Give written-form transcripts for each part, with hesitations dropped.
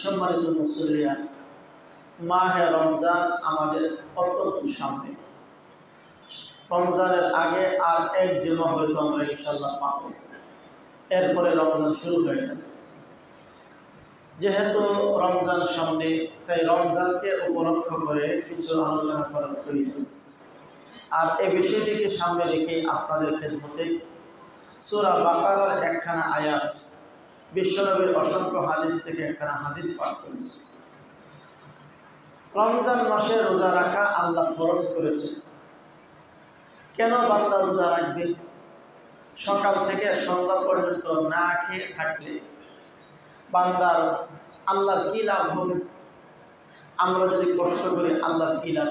সম্মানিত মুসলিয়ান, মাহে রমজান আমাদের অত্যন্ত সামনে। রমজানের আগে আর এক জুমা হয়তো আমরা ইনশাআল্লাহ পাব, এরপরে রমজান শুরু হয়ে যাবে। যেহেতু রমজান সামনে, তাই রমজানকে উপলক্ষ করে কিছু আলোচনা করার প্রয়োজন। আর এই বিষয়টিকে সামনে রেখে আপনাদের খেদমতে সূরা বাকারার একখানা আয়াত, বিশ্বনবীর অসংখ্য হাদিস থেকে একখানা হাদিস পাঠ করেছে। রমজান মাসে রোজা রাখা আল্লাহ ফরজ করেছে। কেন বান্দা রোজা রাখবে? সকাল থেকে সন্ধ্যা পর্যন্ত না খেয়ে থাকলে বান্দার আল্লাহর কি লাভ হবে? আমরা যদি কষ্ট করি আল্লাহর কি লাভ?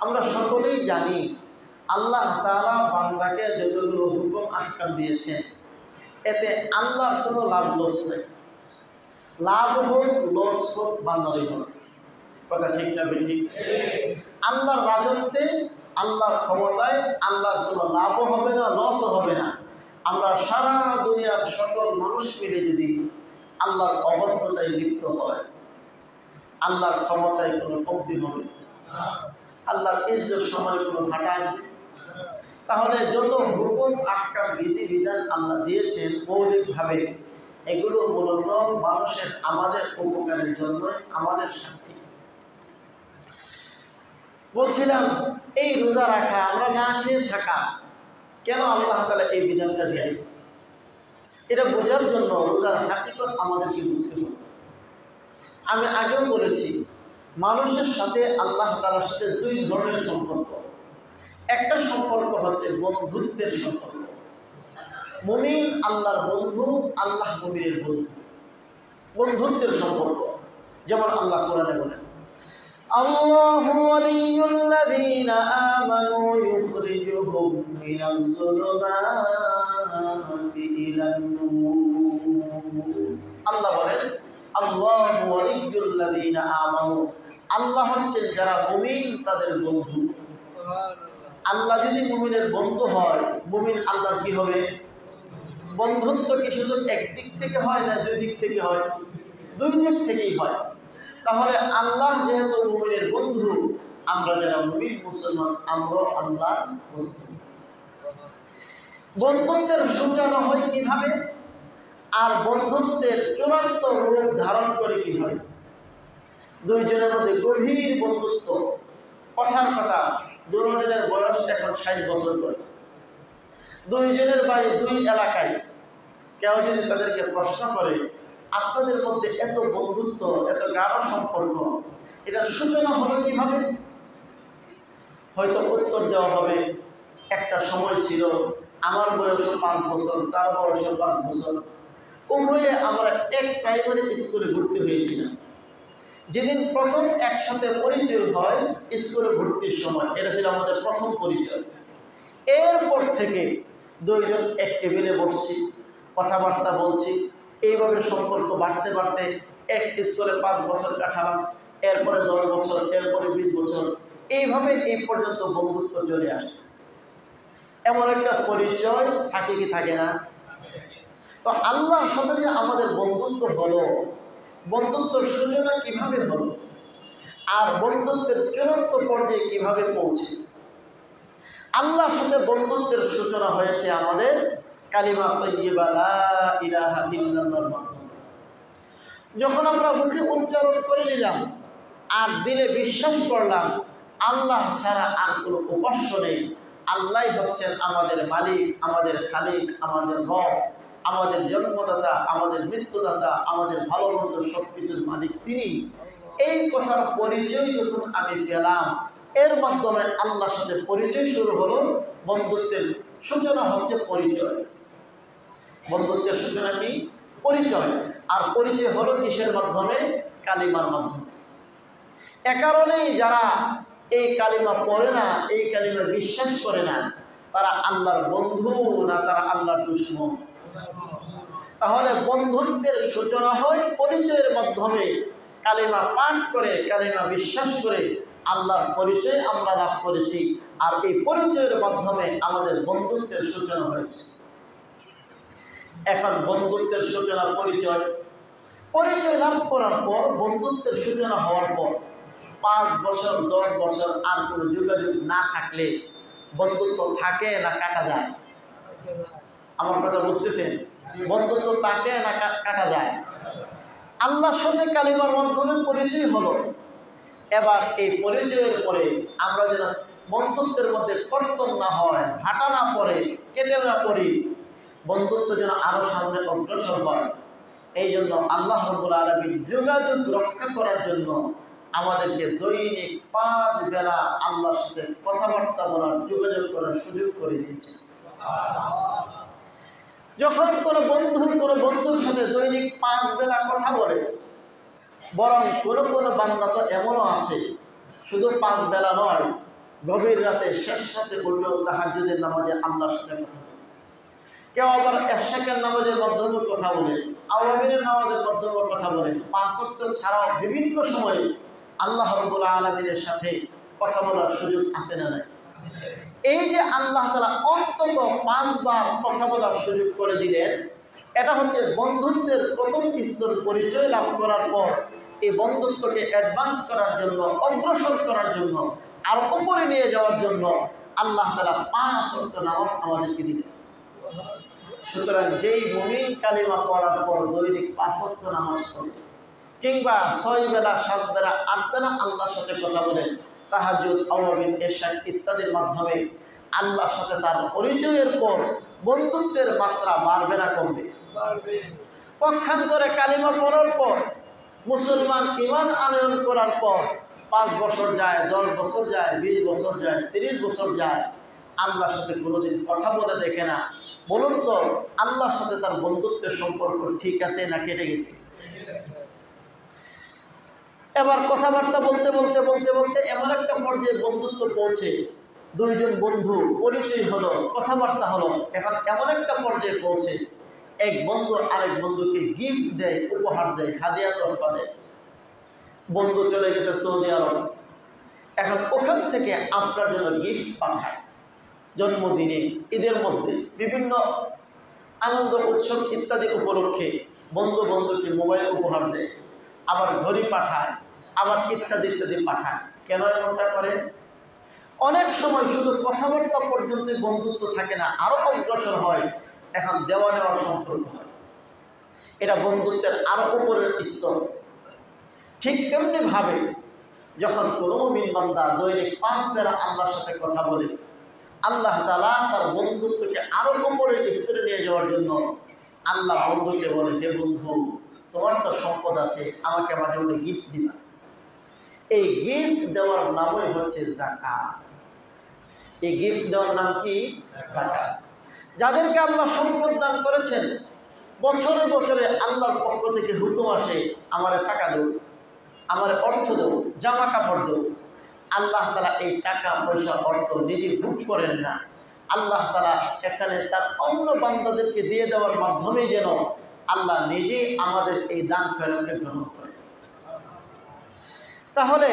আমরা সকলেই জানি আল্লাহ তাআলা বান্দাকে যতগুলো হুকুম আহকাম দিয়েছেন, এতে আল্লাহর কোনো লাভ লস নেই। লাভ হোক লস হোক বান্দারই হোক। কথা ঠিক না বেঠিক? আল্লাহর রাজত্বে, আল্লাহর ক্ষমতায় আল্লাহর কোনো লাভও হবে না, লসও হবে না। আমরা সারা দুনিয়ার সকল মানুষ মিলে যদি আল্লাহর অবদ্ধতায় লিপ্ত হয়, আল্লাহর ক্ষমতায় কোনো কমতি হবে, আল্লাহর ইজ্জত সম্মানে কোনো ঘাটা আসবে? তাহলে যত হুকুম আহকাম বিধিবিধান আল্লাহ দিয়েছেন মৌলিকভাবে, এগুলো মূলত মানুষের আমাদের উপকারের জন্য, আমাদের স্বার্থে। বলছিলাম এই রোজা রাখা, আমরা না খেয়ে থাকা, কেন আল্লাহ তাআলা এই বিধানটা দেয়? এটা বোঝার জন্য রোজার হাকিকত আমাদেরকে বুঝতে হবে। আমি আগেও বলেছি, মানুষের সাথে আল্লাহ তাআলার সাথে দুই ধরনের সম্পর্ক। একটা সম্পর্ক হচ্ছে বন্ধুত্বের সম্পর্ক। মুমিন আল্লাহর বন্ধু, আল্লাহ মুমিনের বন্ধু, বন্ধুত্বের সম্পর্ক। যেমন আল্লাহ কোরআনে বলেন, আল্লাহু ওয়ালিয়ুল্লাযীনা আমানু ইউখরিজুহুম মিনাজ যুলুমাতি ইলান নূর। আল্লাহ বলেন, আল্লাহু ওয়ালিয়ুল্লাযীনা আমানু, আল্লাহ হচ্ছেন যারা মুমিন তাদের বন্ধু। আল্লাহ যদি মুমিনের বন্ধু হয়, মুমিন আল্লাহর কি হবে? বন্ধুত্ব কি শুধু একদিক থেকে হয় না দুই দিক থেকে হয়? দুই দিক থেকেই হয়। তাহলে আল্লাহ যেহেতু মুমিনের বন্ধু, আমরা যারা মুমিন মুসলমান, আমরা আল্লাহর বন্ধু। বন্ধুত্বের সূচনা হয় কিভাবে? আর বন্ধুত্বের চূড়ান্ত রূপ ধারণ করে কিভাবে? দুইজনের মধ্যে গভীর বন্ধুত্ব। কথার কথা, দুজনের বয়স এখন 60 বছর করে, দুইজনের বাড়ি দুই এলাকায়। কেউ যদি তাদেরকে প্রশ্ন করে, আপনাদের মধ্যে এত বন্ধুত্ব, এত গাঢ় সম্পর্ক, এটা সূচনা হলো কিভাবে? হয়তো উত্তর দেওয়া হবে, একটা সময় ছিল আমার বয়স 5 বছর, তার বয়স 5 বছর, উভয়ে আমরা এক প্রাইমারি স্কুলে ভর্তি হয়েছিলাম। যেদিন প্রথম একসাথে পরিচয় হয় স্কুলে ভর্তির সময়, এটা ছিল আমাদের প্রথম পরিচয়। এরপর থেকে দুইজন এক টেবিলে বসছি, কথাবার্তা বলছি, এইভাবে সম্পর্ক বাড়তে বাড়তে এক স্কুলে 5 বছর কাটালাম, এরপরে 10 বছর, এরপরে 20 বছর, এইভাবে এই পর্যন্ত বন্ধুত্ব চলে আসছে। এমন একটা পরিচয় থাকে কি থাকে না? তো আল্লাহর সাথে যে আমাদের বন্ধুত্ব হলো, বন্ধুত্বের সূচনা কিভাবে হলো, আর বন্ধুত্বের চূড়ান্ত পর্যায়ে কিভাবে পৌঁছে? আল্লাহর সাথে বন্ধুত্বের সূচনা হয়েছে আমাদের কালিমা তাইয়্যিবা লা ইলাহা ইল্লাল্লাহর মাধ্যমে। যখন আমরা মুখে উচ্চারণ করে নিলাম আর দিলে বিশ্বাস করলাম আল্লাহ ছাড়া আর কোনো উপাস্য নেই, আল্লাহই হচ্ছেন আমাদের মালিক, আমাদের খালিক, আমাদের রব, আমাদের জন্মদাতা, আমাদের মৃত্যুদাতা, আমাদের ভালো মন্দ সব কিছুর মালিক তিনি। এই কথার পরিচয় যখন আমি পেলাম, এর মাধ্যমে আল্লাহর সাথে পরিচয় শুরু হলো। বন্ধুত্বের সূচনা হচ্ছে পরিচয়। বন্ধুত্বের সূচনা কি? পরিচয়। আর পরিচয় হলো কিসের মাধ্যমে? কালিমার মাধ্যমে। এ কারণেই যারা এই কালিমা পড়ে না, এই কালিমা বিশ্বাস করে না, তারা আল্লাহর বন্ধু না, তারা আল্লাহর দুশমন। তাহলে বন্ধুত্বের সূচনা হয় পরিচয়ের মাধ্যমে। কালিমা পাঠ করে, কালিমা বিশ্বাস করে আল্লাহর পরিচয় আমরা লাভ করেছি, আর এই পরিচয়ের মাধ্যমে আমাদের বন্ধুত্বের সূচনা হয়েছে। এখন বন্ধুত্বের সূচনা পরিচয়, পরিচয় লাভ করার পর, বন্ধুত্বের সূচনা হওয়ার পর 5 বছর 10 বছর আর কোনো যোগাযোগ না থাকলে বন্ধুত্ব থাকে না কাটা যায়? আমার কথা বুঝতেছেন? বন্ধুত্ব থাকে না কাটা যায়? আল্লাহর সাথে কালিমার মাধ্যমে পরিচয় হলো, এবার এই পরিচয়ের পরে আমরা যেন বন্ধুত্বের মধ্যে কর্তন না হয়, ভাটা না পড়ে, কেটে না পড়ি, বন্ধুত্ব যেন আরো সামনে অগ্রসর হয়। এই জন্য আল্লাহ রাব্বুল আলামিন যোগাযোগ রক্ষা করার জন্য আমাদেরকে দৈনিক 5 বেলা আল্লাহর সাথে কথাবার্তা বলার, যোগাযোগ করার সুযোগ করে দিয়েছে। যখন কোনো বন্ধুর সাথে দৈনিক 5 বেলা কথা বলে, বরং কোনো বান্দা তো এমনও আছে শুধু 5 বেলা নয়, গভীর রাতে শেষ রাতে উঠেও তাহাজ্জুদের নামাজে আল্লাহর সাথে কথা বলে। কেউ আবার এশাকের নামাজের মাধ্যমে কথা বলে, আওয়ামিরের নামাজের মাধ্যমে কথা বলে, 5 ওয়াক্ত ছাড়াও বিভিন্ন সময়ে আল্লাহ রাব্বুল আলামিনের সাথে কথা বলার সুযোগ আছে না নাই? এই যে আল্লাহ তাআলা অন্তত 5 বার কথা বলার সুযোগ করে দিলেন, এটা হচ্ছে বন্ধুত্বের প্রথম স্তর পরিচয় লাভ করার পর এই বন্ধুত্বকে অ্যাডভান্স করার জন্য, অগ্রসর করার জন্য, আর উপরে নিয়ে যাওয়ার জন্য আল্লাহ তাআলা 5 ওয়াক্ত নামাজ আমাদেরকে দিলেন। সুতরাং যেই মুমিন কালিমা পড়ার পর দৈনিক 5 ওয়াক্ত নামাজ পড়ে, কিংবা 6 বেলা 7 বেলা 8 বেলা আল্লাহর সাথে কথা বলেন, তাহাজ্জুদ, আওয়ামিন, এশা ইত্যাদির মাধ্যমে আল্লাহর সাথে তার পরিচয়ের পর বন্ধুত্বের মাত্রা বাড়বে না কমবে? পক্ষান্তরে কালিমা পড়ার পর, মুসলমান ঈমান আনয়ন করার পর 5 বছর যায়, 10 বছর যায়, 20 বছর যায়, 30 বছর যায়, আল্লাহর সাথে কোনোদিন কথা বলে দেখে না। বলুন তো, আল্লাহর সাথে তার বন্ধুত্বের সম্পর্ক ঠিক আছে না কেটে গেছে? এবার কথাবার্তা বলতে বলতে বলতে বলতে এমন একটা পর্যায়ে বন্ধুত্ব পৌঁছে, 2 জন বন্ধু পরিচয় হলো, কথাবার্তা হলো, এখন এমন একটা পর্যায়ে পৌঁছে এক বন্ধু আরেক বন্ধুকে গিফট দেয়, উপহার দেয়, হাদিয়া তোহফা দেয়। বন্ধু চলে গেছে সৌদি আরব, এখন ওখান থেকে আপনার জন্য গিফট পাঠায়। জন্মদিনে, ঈদের মধ্যে, বিভিন্ন আনন্দ উৎসব ইত্যাদি উপলক্ষে বন্ধুকে মোবাইল উপহার দেয়, আবার ঘড়ি পাঠায়, আবার ইত্যাদি ইত্যাদি পাঠায়। কেন এমনটা করে? অনেক সময় শুধু কথাবার্তা পর্যন্ত বন্ধুত্ব থাকে না, আরো অগ্রসর হয়, এখন দেওয়া নেওয়ার সম্পর্ক হয়। এটা বন্ধুত্বের আরো উপরের স্তর। ঠিক তেমনি ভাবে যখন কোনো মুমিন বান্দা দৈনিক 5 বেলা আল্লাহর সাথে কথা বলে, আল্লাহ তাআলা তার বন্ধুত্বকে আরো উপরের স্তরে নিয়ে যাওয়ার জন্য আল্লাহ বন্ধুকে বলে, হে বন্ধু, তোমার তো সম্পদ আছে, আমাকে মাঝে মাঝে গিফট দিবা। এই গিফট দেওয়ার নামই হচ্ছে যাকাত। এই গিফট দেওয়ার নাম কি? যাকাত। যাদেরকে আল্লাহ সম্পদ দান করেছেন, বছরে বছরে আল্লাহর পক্ষ থেকে হুকুম আসে, আমার টাকা দেও, আমার অর্থ দেও, জামা কাপড় দেও। আল্লাহ তাআলা এই টাকা পয়সা অর্থ নিজে ভোগ করেন না, আল্লাহ তাআলা এখানে তার অন্য বান্দাদেরকে দিয়ে দেওয়ার মাধ্যমে যেন আল্লাহ নিজে আমাদের এই দান খয়রাতকে গ্রহণ করেন। তাহলে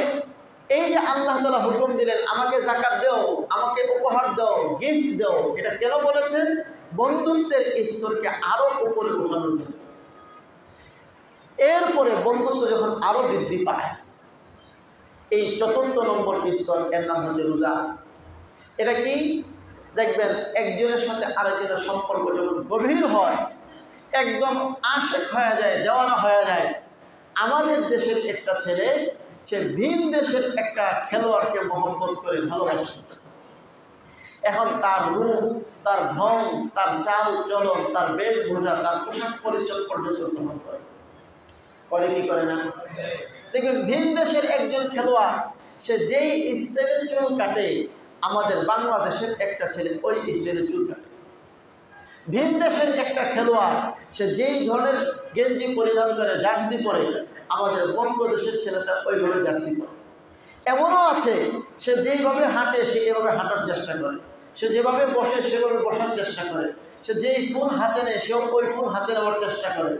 এই যে আল্লাহ তাআলা হুকুম দিলেন, আমাকে যাকাত দাও, আমাকে উপহার দাও, গিফট দাও, এটা কেন বলেছেন? বন্ধুত্বের স্তরকে আরো উপরে উঠানোর জন্য। এরপরে বন্ধুত্ব যখন আরো বৃদ্ধি পায়, এই 4র্থ নম্বর স্তর, এর নাম হচ্ছে রোজা। এটা কি? দেখবেন একজনের সাথে আরেকজনের সম্পর্ক যখন গভীর হয়, একদম আশেক হয়ে যায়, দেওয়ানা হয়ে যায়। আমাদের দেশের একটা ছেলে, সে ভিন দেশের একটা খেলোয়াড়কে মহব্বত করে ভালোবাসে। এখন তার রূপ, তার ঢং, তার চাল চলন, তার বেশভূষা, তার পোশাক পরিচ্ছদ পর্যন্ত গ্রহণ করে কি করে না? দেখবেন ভিন দেশের একজন খেলোয়াড়, সে যেই স্টাইলে চুল কাটে, আমাদের বাংলাদেশের একটা ছেলে ওই স্টাইলে চুল কাটে। ভিন দেশের একটা খেলোয়াড়, সে যেই ধরনের গেঞ্জি পরিধান করে, জার্সি পরে, আমাদের বঙ্গদেশের ছেলেটা ওইভাবে জার্সি পরে। এমনও আছে, সে যেইভাবে হাঁটে সে এভাবে হাঁটার চেষ্টা করে, সে যেভাবে বসে সেভাবে বসার চেষ্টা করে, সে যেই ফোন হাতে নেয় সেও ওই ফোন হাতে নেওয়ার চেষ্টা করে।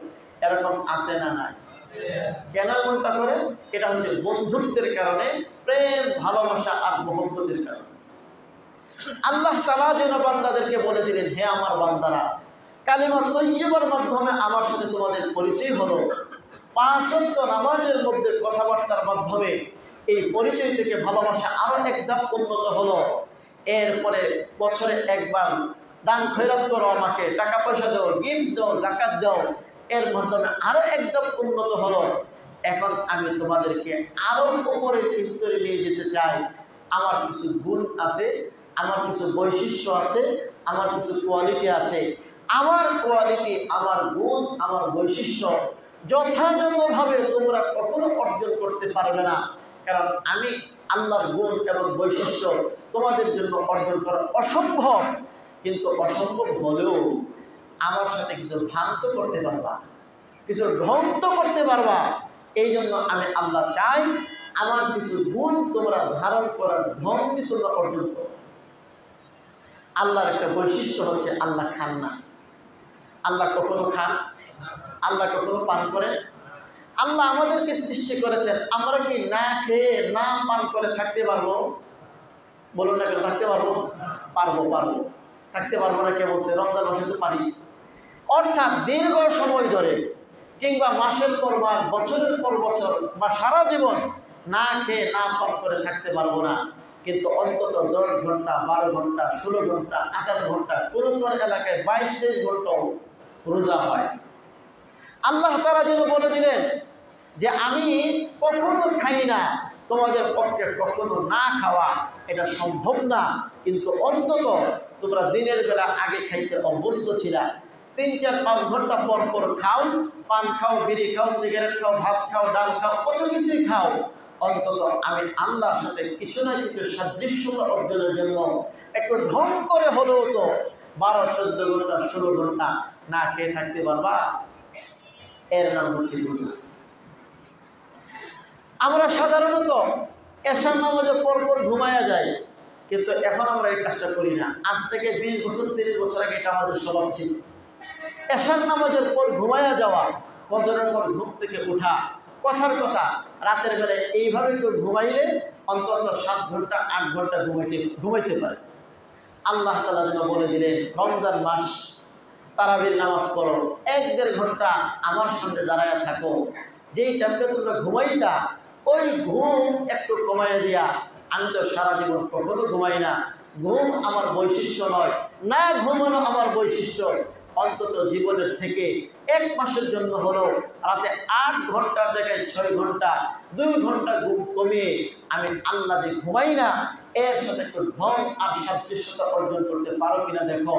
এরকম আছে না নাই? কেন এমনটা করে? এটা হচ্ছে বন্ধুত্বের কারণে, প্রেম, ভালোবাসা আর মহব্বতের কারণে। আল্লাহ তাআলা যেন বান্দাদেরকে বলে দিলেন, হে আমার বান্দারা, কালিমা তৈয়্যিবার মাধ্যমে আমার সাথে তোমাদের পরিচয় হলো, 5 ওয়াক্ত নামাজের মধ্যে কথাবার্তার মাধ্যমে এই পরিচয় থেকে ভালোবাসা আরও এক ধাপ উন্নত হলো। এরপরে বছরে একবার দান খয়রাত করো, আমাকে টাকা পয়সা দাও, গিফট দাও, জাকাত দাও, এর মাধ্যমে আরও এক ধাপ উন্নত হলো। এখন আমি তোমাদেরকে আরও উপরের স্তরে নিয়ে যেতে চাই। আমার কিছু গুণ আছে, আমার কিছু বৈশিষ্ট্য আছে, আমার কিছু কোয়ালিটি আছে। আমার কোয়ালিটি, আমার গুণ, আমার বৈশিষ্ট্য যথাযথভাবে তোমরা কখনো অর্জন করতে পারবে না, কারণ আমি আল্লাহর গুণ এবং বৈশিষ্ট্য তোমাদের জন্য অর্জন করা অসম্ভব। কিন্তু অসম্ভব হলেও আমার সাথে কিছু ভ্রান্ত করতে পারবা, কিছু ভ্রান্ত করতে পারবা। এই জন্য আমি আল্লাহ চাই আমার কিছু গুণ তোমরা ধারণ করার ভঙ্গি তোমরা অর্জন করো। আল্লাহর একটা বৈশিষ্ট্য হচ্ছে আল্লাহ খান না। আল্লাহ কখনো খান? আল্লাহ কখনো পান করেন? আল্লাহ আমাদেরকে সৃষ্টি করেছেন, আমরা কি না খেয়ে না পান করে থাকতে পারবো? বলুন না, কেন থাকতে পারবো? পারবো, পারবো। থাকতে পারবো না কে বলছে? রমজান মাসে তো পারি। অর্থাৎ দীর্ঘ সময় ধরে কিংবা মাসের পর মাস, বছরের পর বছর বা সারা জীবন না খেয়ে না পান করে থাকতে পারবো না, কিন্তু অন্তত 10 ঘন্টা, 12 ঘন্টা, 16 ঘন্টা, 18 ঘন্টা, কোনো কোনো এলাকায় 22-23 ঘন্টাও রোজা হয়। আল্লাহ তাআলা যেন বলে দিলেন যে আমি কখনো খাই না, তোমাদের পক্ষে কখনো না খাওয়া এটা সম্ভব না, কিন্তু অন্তত তোমরা দিনের বেলা আগে খাইতে অভ্যস্ত ছিলা, 3-4-5 ঘন্টা পর পর খাও, পান খাও, বিড়ি খাও, সিগারেট খাও, ভাত খাও, ডাল খাও, কত কিছুই খাও। অন্তত আমি আল্লাহর সাথে কিছু না কিছু সাদৃশ্যতা অর্জনের জন্য একটু ঢং করে হলেও তো 12-14 ঘন্টা, 16 ঘন্টা না খেয়ে থাকতে পারবা। এর নাম হচ্ছে রোজা। আমরা সাধারণত এশার নামাজের পরপর ঘুমায়া যাই, কিন্তু এখন আমরা এই কাজটা করি না। আজ থেকে 20 বছর 30 বছর আগে এটা আমাদের স্বভাব ছিল। এশার নামাজের পর ঘুমায়া যাওয়া, ফজরের পর ঘুম থেকে ওঠা, কথার কথা রাতের বেলায় এইভাবে কেউ ঘুমাইলে অন্তত 7 ঘন্টা 8 ঘন্টা ঘুমাইতে পারে। আল্লাহ তাআলা যেন বলে দিলেন, রমজান মাস, তারাবির নামাজ পড়ো, 1-1.5 ঘন্টা আমার সামনে দাঁড়ায় থাকো, যেই টাইমটা তোমরা ঘুমাইতা ওই ঘুম একটু কমাইয়া দিয়া। আমি তো সারা জীবন কখনো ঘুমাই না, ঘুম আমার বৈশিষ্ট্য নয়, না ঘুমানো আমার বৈশিষ্ট্য। অন্তত জীবনের থেকে 1 মাসের জন্য হলো রাতে 8 ঘন্টার জায়গায় 6 ঘন্টা, 2 ঘন্টা ঘুম কমিয়ে আমি আল্লাহ যে ঘুমাই না এর সাথে একটু ঢং আর সাদৃশ্যতা অর্জন করতে পারো কিনা দেখো।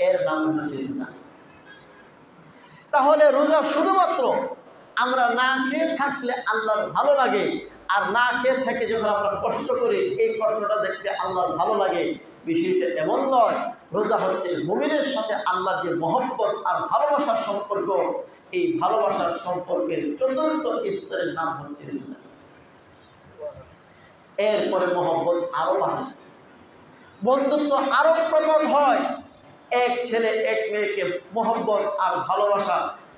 এর নাম হচ্ছে রোজা। তাহলে রোজা শুধুমাত্র আমরা না খেয়ে থাকলে আল্লাহর ভালো লাগে, আর না খেয়ে থাকি যখন আমরা কষ্ট করি এই কষ্টটা দেখতে আল্লাহর ভালো লাগে, বিষয়টা এমন নয়। রোজা হচ্ছে মুমিনের সাথে আল্লাহর যে মহব্বত আর ভালোবাসার সম্পর্ক, এই ভালোবাসার সম্পর্কের 4র্থ স্তরের নাম হচ্ছে রোজা। এরপরে মহব্বত আরো বাড়ে, বন্ধুত্ব আরো প্রবল হয়। এক ছেলে এক মেয়েকে মহব্বত আর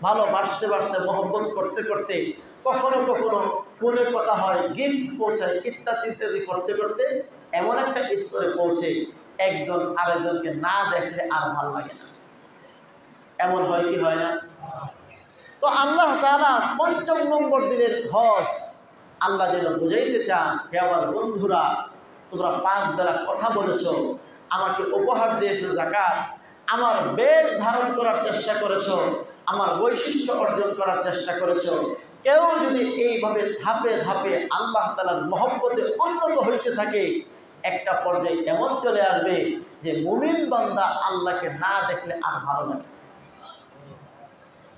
ভালোবাসতে মহব্বত করতে করতে কখনো কখনো ফোনে কথা হয়, গিফট পৌঁছায়, ইত্যাদি ইত্যাদি করতে করতে এমন একটা স্তরে পৌঁছে একজন আরেকজনকে না দেখলে আর ভালো লাগে না। এমন হয় কি হয় না? তো আল্লাহ তাআলা 5ম নম্বর দিলেন হজ। আল্লাহ যেন বুঝাইতে চান, হে আমার বন্ধুরা, তোমরা 5 বেলা কথা বলেছ, আমাকে উপহার দিয়েছো যাকাত, আমার বেশ ধারণ করার চেষ্টা করেছ, আমার বৈশিষ্ট্য অর্জন করার চেষ্টা করেছ। কেউ যদি এইভাবে ধাপে ধাপে আল্লাহ তাআলার মহব্বতে উন্নত হইতে থাকে, একটা পর্যায়ে এমন চলে আসবে যে মুমিন বান্দা আল্লাহকে না দেখলে আর ভালো লাগে।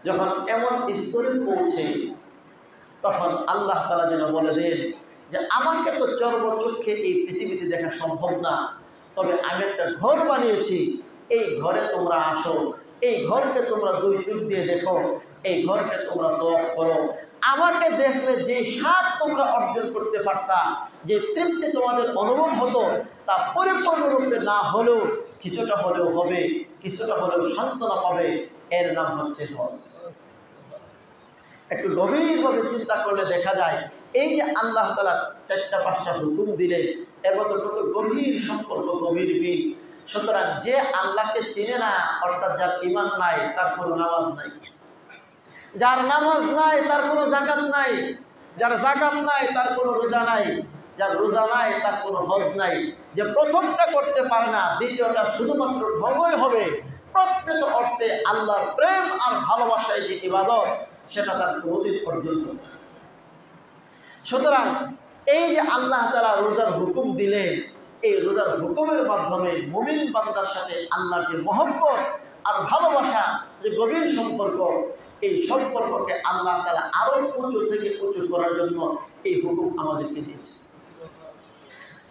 যখন এমন স্তরে পৌঁছে তখন আল্লাহ তাআলা যেন বলে দেন যে আমাকে তো চর্মচক্ষে এই পৃথিবীতে দেখা সম্ভব না, তবে আমি একটা ঘর বানিয়েছি, এই ঘরে তোমরা আসো, এই ঘরকে তোমরা 2 চোখ দিয়ে দেখো, এই ঘরকে তোমরা তওয়াফ করো। আমাকে দেখলে যে স্বাদ তোমরা অর্জন করতে পারতা, যে তৃপ্তি তোমাদের অনুভব হতো, তা পরিপূর্ণরূপে না হলেও কিছুটা হলেও হবে, কিছুটা হলেও সান্ত্বনা পাবে। এর নাম হচ্ছে হজ। একটু গভীরভাবে চিন্তা করলে দেখা যায় এই যে আল্লাহ তাআলা 4টা-5টা হুকুম দিলেন, এর মধ্যে কত গভীর সম্পর্ক, গভীর মিল। সুতরাং যে আল্লাহকে চিনে না, অর্থাৎ যার ঈমান নাই, তার কোনো নামাজ নাই। যার নামাজ নাই তার কোনো যাকাত নাই, যার যাকাত নাই তার কোনো রোজা নাই, যার রোজা নাই তার কোনো হজ নাই। যে প্রথমটা করতে পারে না, দ্বিতীয়টা শুধুমাত্র ঢঙ্গই হবে। প্রকৃত অর্থে আল্লাহর প্রেম আর ভালোবাসায় যে ইবাদত, সেটা তার কোনোদিন অর্জন করবে না। সুতরাং এই যে আল্লাহ তাআলা রোজার হুকুম দিলেন, এই রোজার হুকুমের মাধ্যমে মুমিন বান্দার সাথে আল্লাহর যে মহব্বত আর ভালোবাসা, যে গভীর সম্পর্ক, এই সম্পর্ককে আল্লাহ তাআলা আরো উঁচু থেকে উঁচু করার জন্য এই হুকুম আমাদেরকে দিয়েছে।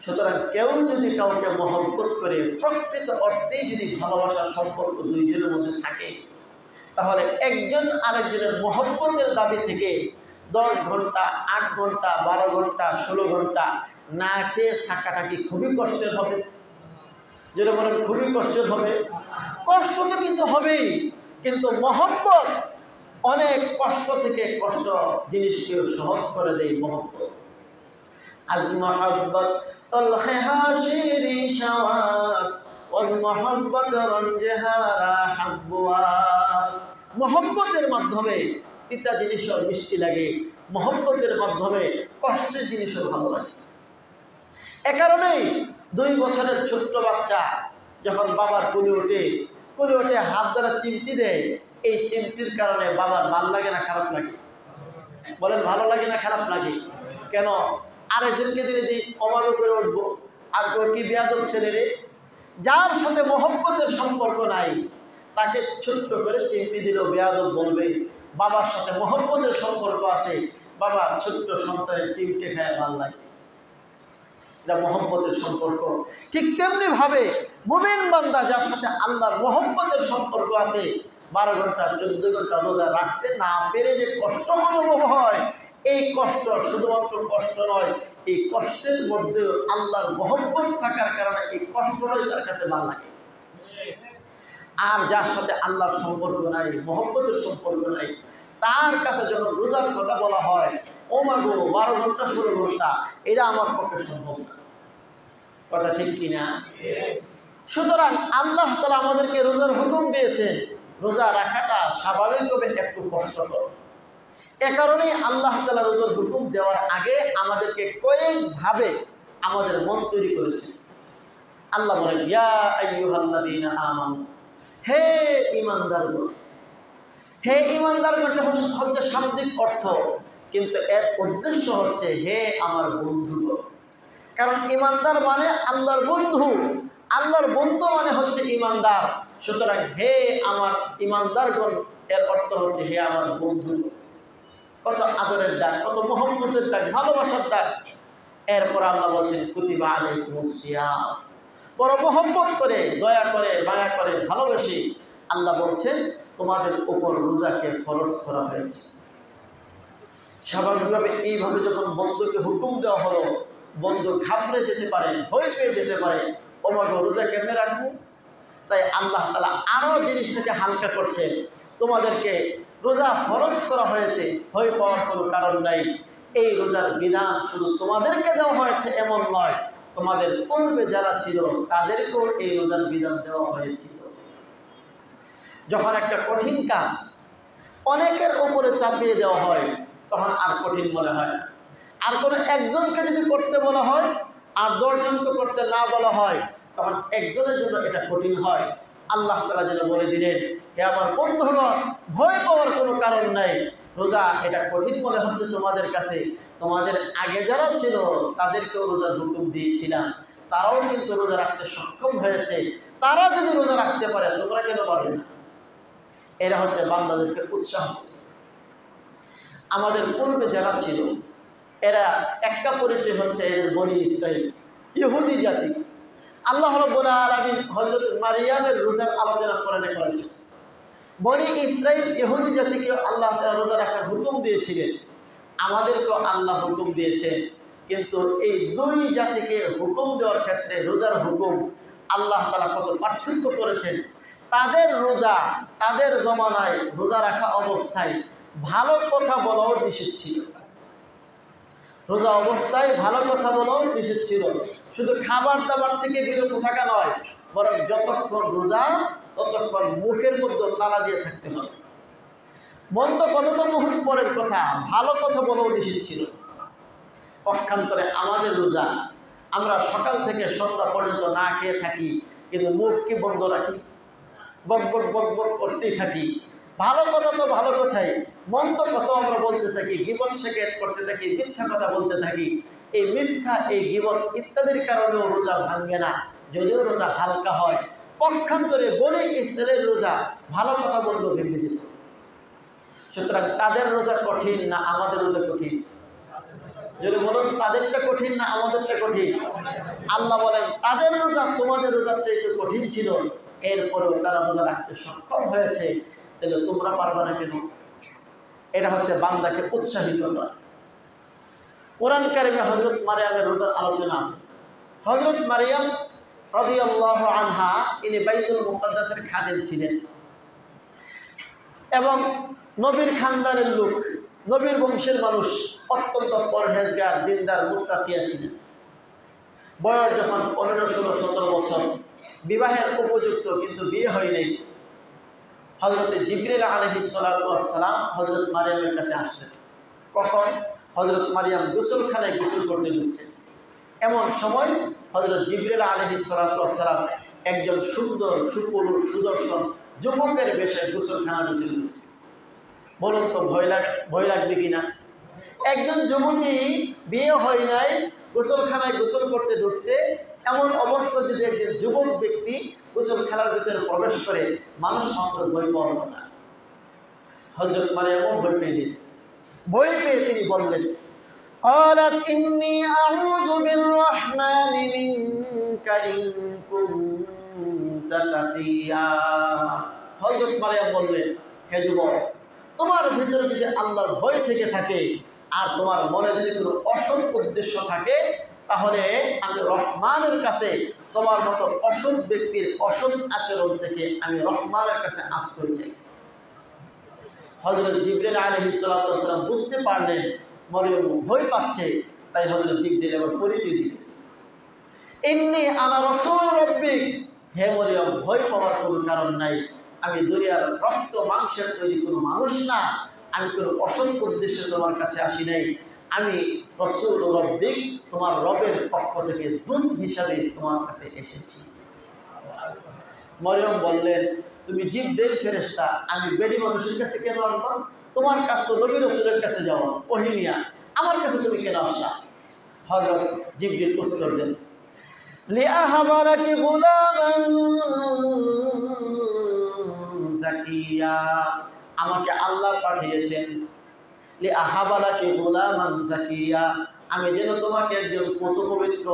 সুতরাং কেউ যদি কাউকে মহব্বত করে, প্রকৃত অর্থেই যদি ভালোবাসার সম্পর্ক দুইজনের মধ্যে থাকে, তাহলে একজন আরেকজনের মহব্বতের দাবি থেকে 10 ঘন্টা, 8 ঘন্টা, 12 ঘন্টা, 16 ঘন্টা না খেয়ে থাকাটা কি খুবই কষ্টের হবে? যেটা বলেন খুবই কষ্টের হবে। কষ্ট তো কিছু হবেই, কিন্তু মহব্বত অনেক কষ্ট থেকে কষ্ট জিনিসকে সহজ করে দেয় মহব্বত। আজ মহব্বত তলখা শিরি শাওয়াত ওয়াজ মহব্বত রঞ্জহারা হাব্বাত। মহব্বতের মাধ্যমে তিতা জিনিসও মিষ্টি লাগে, মহব্বতের মাধ্যমে কষ্টের জিনিসও ভালো লাগে। এ কারণেই 2 বছরের ছোট্ট বাচ্চা যখন বাবার কোলে ওঠে হাত দ্বারা চিমটি দেয়, এই চিমটির কারণে বাবার ভালো লাগে না খারাপ লাগে? বলেন ভালো লাগে না খারাপ লাগে? কেন? আরেকজনকে দিলে যে অমান্য করে উঠবো, আর কি বেয়াদব ছেলে রে। যার সাথে মহব্বতের সম্পর্ক নাই, তাকে ছোট্ট করে চিমটি দিলেও বেয়াদব বলবে। বাবার সাথে মহব্বতের সম্পর্ক আছে, বাবা ছোট্ট সন্তানের চিমটে খায় ভালো লাগে, এটা মহব্বতের সম্পর্ক। ঠিক তেমনি ভাবে মুমিন বান্দা যার সাথে আল্লাহর মহব্বতের সম্পর্ক আছে, 12 ঘন্টা 14 ঘন্টা রোজা রাখতে না পেরে যে কষ্ট অনুভব হয়, এই কষ্ট শুধুমাত্র কষ্ট নয়, এই কষ্টের মধ্যে আল্লাহর মহব্বত থাকার কারণে এই কষ্টটাই তার কাছে ভালো লাগে। আর যার সাথে আল্লাহর সম্পর্ক নাই, মহব্বতের সম্পর্ক নাই, তার কাছে যখন রোজার কথা বলা হয়, ও মাগো 12 ঘন্টা 16 ঘন্টা, এটা আমার পক্ষে সম্ভব না। কথা ঠিক কিনা? সুতরাং আল্লাহ তাআলা আমাদেরকে রোজার হুকুম দিয়েছে, রোজা রাখাটা স্বাভাবিকভাবে একটু কষ্টকর। এ কারণেই আল্লাহ তাআলা রোজার হুকুম দেওয়ার আগে আমাদেরকে কয়েকভাবে আমাদের মন তৈরি করেছে। আল্লাহ বলেন, ইয়া আইয়ুহাল্লাযীনা আমানু, হে ঈমানদারগণ। হে ঈমানদারগণ হচ্ছে শাব্দিক অর্থ, কিন্তু এর উদ্দেশ্য হচ্ছে হে আমার বন্ধুগণ। কারণ ঈমানদার মানে আল্লাহর বন্ধু, আল্লাহর বন্ধু মানে হচ্ছে ঈমানদার। সুতরাং হে আমার ঈমানদারগণ এর অর্থ হচ্ছে হে আমার বন্ধু। কত আদরের ডাক, কত মহব্বতের ডাক, ভালোবাসার ডাক। এরপর আল্লাহ বলছেন কুতিবা আলাইকুমুস সিয়াম, বড় মহব্বত করে, দয়া করে, মায়া করে, ভালোবেসে আল্লাহ বলছেন তোমাদের উপর রোজাকে ফরজ করা হয়েছে। স্বাভাবিকভাবে এইভাবে যখন বন্ধুকে হুকুম দেওয়া হলো, বন্ধু ঘাবড়ে যেতে পারে, ভয় পেয়ে যেতে পারে, ওমাকে রোজা কেমনে রাখবো। তাই আল্লাহ তাআলা আরও জিনিসটাকে হালকা করছে, তোমাদেরকে রোজা ফরজ করা হয়েছে, ভয় পাওয়ার কোনো কারণ নাই। এই রোজার বিধান শুধু তোমাদেরকে দেওয়া হয়েছে এমন নয়, তোমাদের পূর্বে যারা ছিল তাদেরকেও এই রোজার বিধান দেওয়া হয়েছিল। যখন একটা কঠিন কাজ অনেকের উপরে চাপিয়ে দেওয়া হয়, তখন আর কঠিন মনে হয় না। আর কোনো একজনকে যদি করতে বলা হয় আর 10 জনকে করতে না বলা হয়, তখন একজনের জন্য এটা কঠিন হয়। আল্লাহ তাআলা যেন বলে দিলেন, হে আমার বন্ধুগণ, ভয় পাওয়ার কোনো কারণ নাই। রোজা এটা কঠিন মনে হচ্ছে তোমাদের কাছে, তোমাদের আগে যারা ছিল তাদেরকেও রোজার হুকুম দিয়েছিলাম, তারাও কিন্তু রোজা রাখতে সক্ষম হয়েছে। তারা যদি রোজা রাখতে পারে, তোমরা কেন পারবে না? এরা হচ্ছে বান্দাদেরকে উৎসাহ। আমাদের পূর্বে যারা ছিল, এরা একটা পরিচয় হচ্ছে এদের বনি ইসরাইল, ইহুদি জাতি। আল্লাহ রাব্বুল আলামিন হযরত মারিয়ামের রোজার আলোচনা করেছে। বনি ইসরাইল ইহুদি জাতিকে আল্লাহ তাআলা রোজা রাখার হুকুম দিয়েছিলেন, আমাদেরকেও আল্লাহ হুকুম দিয়েছেন। কিন্তু এই 2 জাতিকে হুকুম দেওয়ার ক্ষেত্রে রোজার হুকুম আল্লাহ তাআলা কত পার্থক্য করেছেন। তাদের রোজা, তাদের জমানায় রোজা রাখা অবস্থায় ভালো কথা বলাও নিষেধ ছিল। রোজা অবস্থায় ভালো কথা বলাও নিষেধ ছিল। শুধু খাবার দাবার থেকে বিরত থাকা নয়, বরং যতক্ষণ রোজা ততক্ষণ মুখের মধ্যে তালা দিয়ে থাকতে হবে। মন্দ কথা তো বহুত পরের কথা, ভালো কথা বলাও নিষেধ ছিল। পক্ষান্তরে আমাদের রোজা, আমরা সকাল থেকে সন্ধ্যা পর্যন্ত না খেয়ে থাকি, কিন্তু মুখকে বন্ধ রাখি, বকবক বকবক করতেই থাকি। ভালো কথা তো ভালো কথাই, মন্দ কথা আমরা বলতে থাকি, গীবত শেখায়ত করতে থাকি, মিথ্যা কথা বলতে থাকি। এই মিথ্যা, এই গীবত ইত্যাদির কারণেও রোজা ভাঙবে না, যদিও রোজা হালকা হয়। পক্ষান্তরে বলে এই ছেলের রোজা ভালো কথা বলবো ভেঙে যেত। সুতরাং তাদের রোজা কঠিন না আমাদের রোজা কঠিন? যদি বলুন তাদেরটা কঠিন না আমাদেরটা কঠিন? আল্লাহ বলেন তাদের রোজা তোমাদের রোজার চাইতে কঠিন ছিল, এরপরেও তারা রোজা রাখতে সক্ষম হয়েছে, তাহলে তোমরা পারবে না কেন? এটা হচ্ছে বান্দাকে উৎসাহিত করা। কোরআন কারিমে হযরত মারিয়ামের রোজার আলোচনা আছে। হযরত মারিয়াম রাদিয়াল্লাহু আনহা ইনি বাইতুল মুকাদ্দাসের খাদেম ছিলেন এবং নবীর খানদানের লোক, নবীর বংশের মানুষ, অত্যন্ত পরহেজগার, দিনদার, মুত্তাকিয়া ছিলেন। বয়স যখন 15, 16, 17 বছর, বিবাহের উপযুক্ত, কিন্তু বিয়ে হয়নি, হযরত জিবরিল আলাইহিস সালাতু ওয়াস সালাম হযরত মারিয়ামের কাছে আসলেন। কখন? হযরত মারিয়াম গোসলখানায় গোসল করতে ঢুকছেন। এমন সময় হযরত জিবরিল আলাইহিস সালাতু ওয়াস সালাম একজন সুন্দর, সুপুরুষ, সুদর্শন যুবকের বেশে গোসলখানা ঢুকে ঢুকছে। বলুন তো ভয় লাগবে কিনা? একজন যুবতী, বিয়ে হয় নাই, গোসলখানায় গোসল করতে ঢুকছে, এমন অবস্থা যদি একজন যুবক ব্যক্তি গোসলখানার ভিতরে প্রবেশ করে, মানুষ মাত্র ভয় পাওয়ার কথা। হযরত মারিয়াম ভয় পেয়ে ভয় পেয়ে তিনি বললেন, قالت إني أعوذ بالرحمن منك إن كنت تقيا। হযরত মারিয়াম বললেন, হে যুবক, তোমার ভিতরে যদি আল্লাহর ভয় থেকে থাকে আর তোমার মনে যদি কোনো অসৎ উদ্দেশ্য থাকে, তাহলে আমি রহমানের কাছে তোমার মতো অসৎ ব্যক্তির অসৎ আচরণ থেকে আমি রহমানের কাছে আশ্রয় চাই। হযরত জিবরিল আলাইহিস সালাতু ওয়াস সালাম বুঝতে পারলেন মরিয়ম ভয় পাচ্ছে, তাই হযরত জিবরিল আবার পরিচয় দিলেন, ইন্নী আনা রাসূল রাব্বিক। হে মরিয়ম, ভয় পাওয়ার কোনো কারণ নাই, আমি দুনিয়ার রক্ত মাংসের তৈরি কোনো মানুষ না, আমি কোনো অসৎ উদ্দেশ্যে তোমার কাছে আসি নাই, আমি রাসূল রাব্বিক, তোমার রবের পক্ষ থেকে দূত হিসাবে তোমার কাছে এসেছি। মরিয়ম বললেন, তুমি জিবরিল ফেরেশতা, আমি বেডি মানুষের কাছে কেন আসবো? তোমার কাছে তো নবী রাসূলের কাছে যাওয়া, ওহী নিয়া, আমার কাছে তুমি কেন আসলা? হযরত জিবরিল উত্তর দেন, লিআহাবা লাকি গুলামান জাকিয়া, আমাকে আল্লাহ পাঠিয়েছেন, লিআহাবা লাকি গুলামান জাকিয়া, আমি যেন তোমাকে একজন পবিত্র